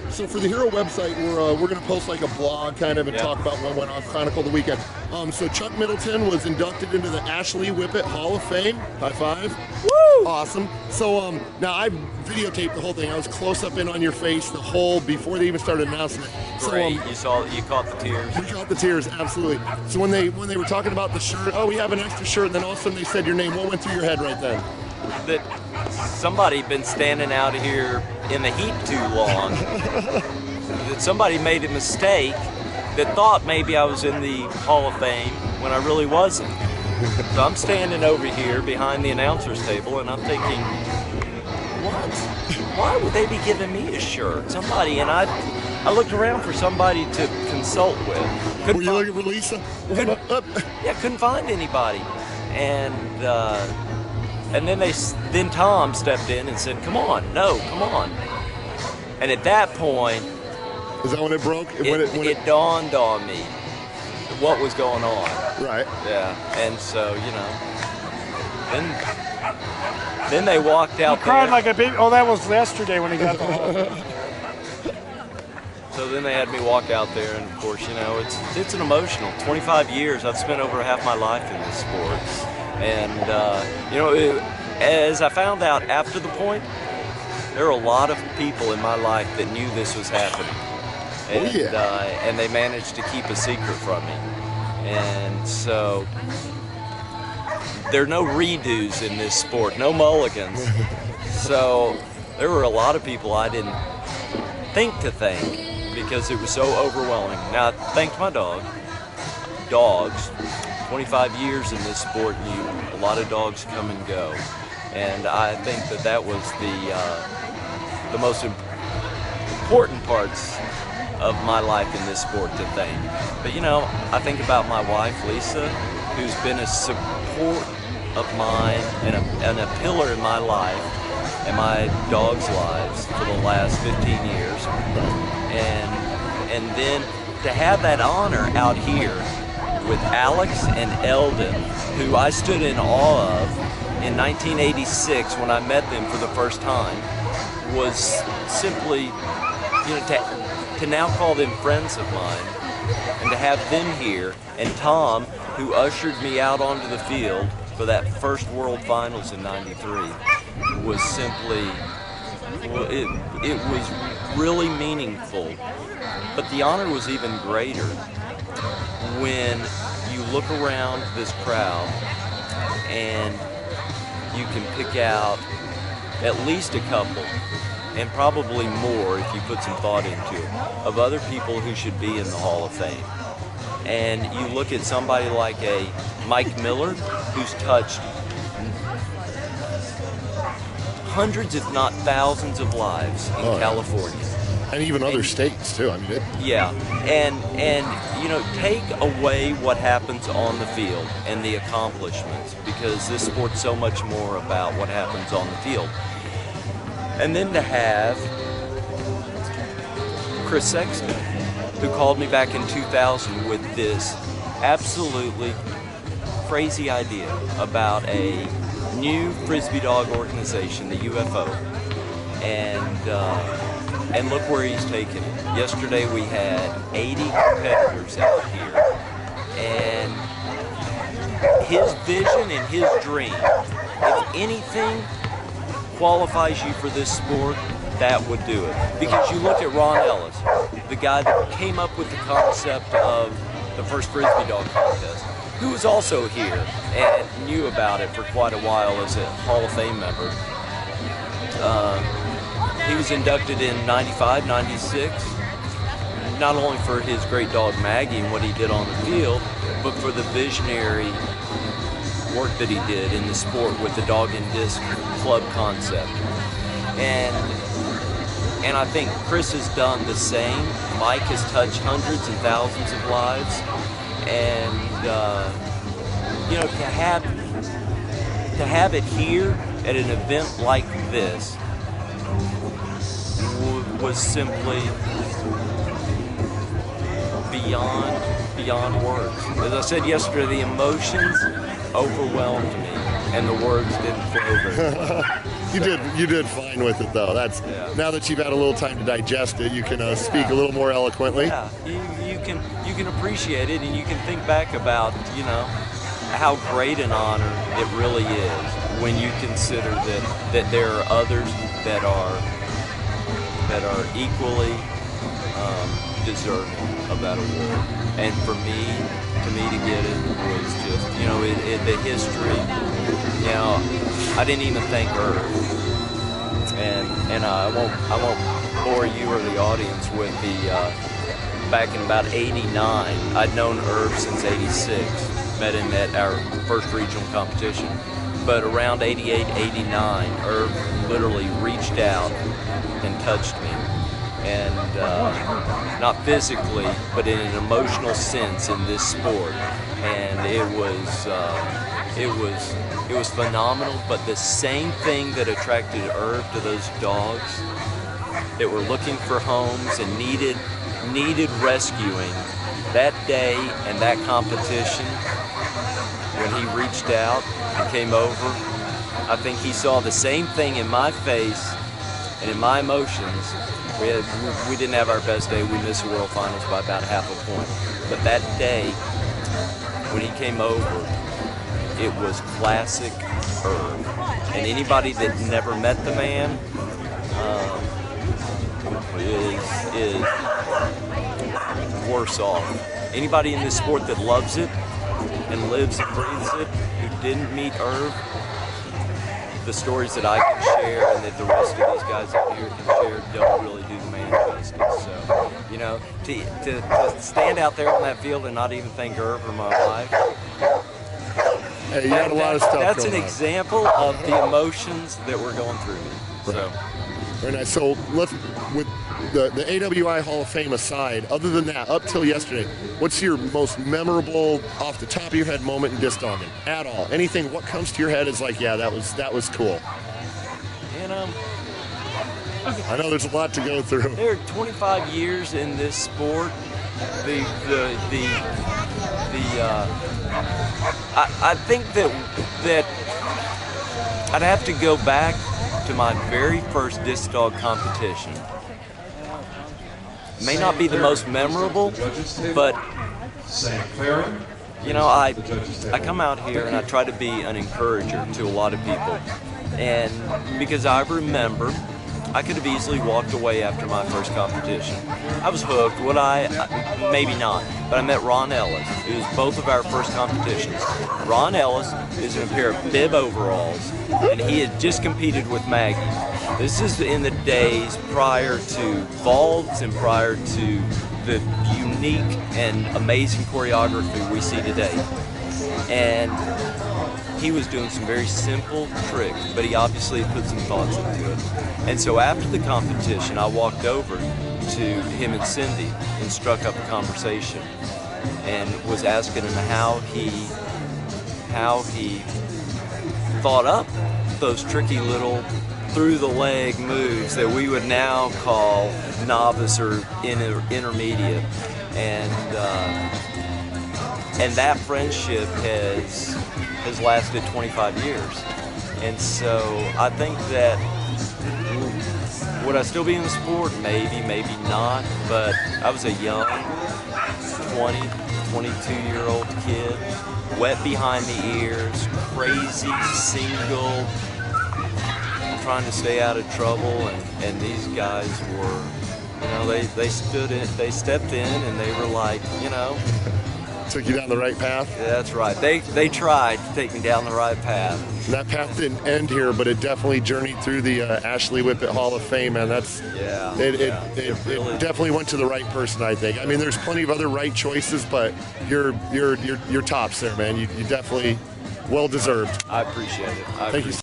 So for the Hero website, we're going to post like a blog kind of and talk about what went on, chronicle the weekend. So Chuck Middleton was inducted into the Ashley Whippet Hall of Fame. High five. Woo! Awesome. So now I videotaped the whole thing. I was close up in on your face the whole before they even started announcing it. Great. So, you caught the tears. We caught the tears, absolutely. So when they were talking about the shirt, oh, we have an extra shirt, and then all of a sudden they said your name. What went through your head right then? That somebody been standing out here in the heat too long. That somebody made a mistake that thought maybe I was in the Hall of Fame when I really wasn't. So I'm standing over here behind the announcer's table and I'm thinking, what? Why would they be giving me a shirt? Somebody, and I looked around for somebody to consult with. Were you looking for Lisa? Couldn't find anybody. And then Tom stepped in and said, come on. And at that point, is that when it broke? It dawned on me what was going on. Right. Yeah. And so, then they walked out. He cried like a baby. Oh, that was yesterday when he got the hall. So then they had me walk out there, and of course, it's an emotional. 25 years, I've spent over half my life in this sport. And, as I found out after the point, there are a lot of people in my life that knew this was happening. And, and they managed to keep a secret from me. And so there are no redos in this sport, no mulligans. So there were a lot of people I didn't think to thank because it was so overwhelming. Now, I thanked my dogs. 25 years in this sport, a lot of dogs come and go. And I think that was the most important parts of my life in this sport to thank. But I think about my wife, Lisa, who's been a support of mine and a pillar in my life and my dogs' lives for the last 15 years. And then to have that honor out here with Alex and Eldon, who I stood in awe of in 1986 when I met them for the first time, was simply, to now call them friends of mine and to have them here, and Tom, who ushered me out onto the field for that first World Finals in '93, was simply, it was really meaningful. But the honor was even greater when you look around this crowd and you can pick out at least a couple, and probably more if you put some thought into it, of other people who should be in the Hall of Fame. And you look at somebody like a Mike Miller, who's touched hundreds, if not thousands, of lives in California. And even other states, too. I mean, yeah. And take away what happens on the field and the accomplishments, because this sport's so much more about what happens on the field. And then to have Chris Sexton, who called me back in 2000 with this absolutely crazy idea about a new Frisbee dog organization, the UFO. And look where he's taken it. Yesterday we had 80 competitors out here. And his vision and his dream, if anything qualifies you for this sport, that would do it. Because you look at Ron Ellis, the guy that came up with the concept of the first Frisbee dog contest, who was also here and knew about it for quite a while as a Hall of Fame member. He was inducted in 95, 96, not only for his great dog Maggie and what he did on the field, but for the visionary work that he did in the sport with the dog and disc club concept. And I think Chris has done the same. Mike has touched hundreds and thousands of lives. And, to have it here at an event like this was simply beyond words. As I said yesterday, the emotions overwhelmed me, and the words didn't flow very well. You did fine with it though. That's now that you've had a little time to digest it, you can speak a little more eloquently. Yeah, you can appreciate it, and you can think back about how great an honor it really is when you consider that there are others that are equally deserving of that award. And for me to get it was just, the history. I didn't even thank Irv, and I won't bore you or the audience with the back in about '89. I'd known Irv since '86. Met him at our first regional competition. But around '88, '89, Irv literally reached out and touched me. And not physically, but in an emotional sense in this sport. And it was phenomenal. But the same thing that attracted Irv to those dogs that were looking for homes and needed rescuing, that day and that competition, when he reached out and came over, I think he saw the same thing in my face and in my emotions. We didn't have our best day. We missed the World Finals by about half a point. But that day, when he came over, it was classic Irv. And anybody that never met the man is worse off. Anybody in this sport that loves it and lives and breathes it, who didn't meet Irv, the stories that I can share and that the rest of these guys up here can share don't really do the man justice. So, to stand out there on that field and not even thank Irv or my wife. Hey, you had a lot of stuff. That's an example of the emotions that were going through me. So. Very nice. So with the AWI Hall of Fame aside, other than that, up till yesterday, what's your most memorable, off the top of your head moment in disc dogging? At all? Anything? What comes to your head is like, yeah, that was cool. I know there's a lot to go through. There are 25 years in this sport. I think that I'd have to go back to my very first disc dog competition. It may not be the most memorable, but I come out here and I try to be an encourager to a lot of people. And because I remember, I could have easily walked away after my first competition. I was hooked. Would I? Maybe not. But I met Ron Ellis. It was both of our first competitions. Ron Ellis is in a pair of bib overalls, and he had just competed with Maggie. This is in the days prior to vaults and prior to the unique and amazing choreography we see today. And he was doing some very simple tricks, but he obviously put some thoughts into it. And so after the competition, I walked over to him and Cindy and struck up a conversation and was asking him how he thought up those tricky little through-the-leg moves that we would now call novice or intermediate. And that friendship has lasted 25 years. And so I think that, would I still be in the sport? Maybe, maybe not. But I was a young 20, 22-year-old kid, wet behind the ears, crazy, single, trying to stay out of trouble. And these guys were, they stepped in and they were like, Took you down the right path? Yeah, that's right. They tried to take me down the right path. And that path didn't end here, but it definitely journeyed through the Ashley Whippet Hall of Fame, and it definitely went to the right person, I think. I mean, there's plenty of other right choices, but you're tops there, man. You definitely well deserved. I appreciate it. Thank you.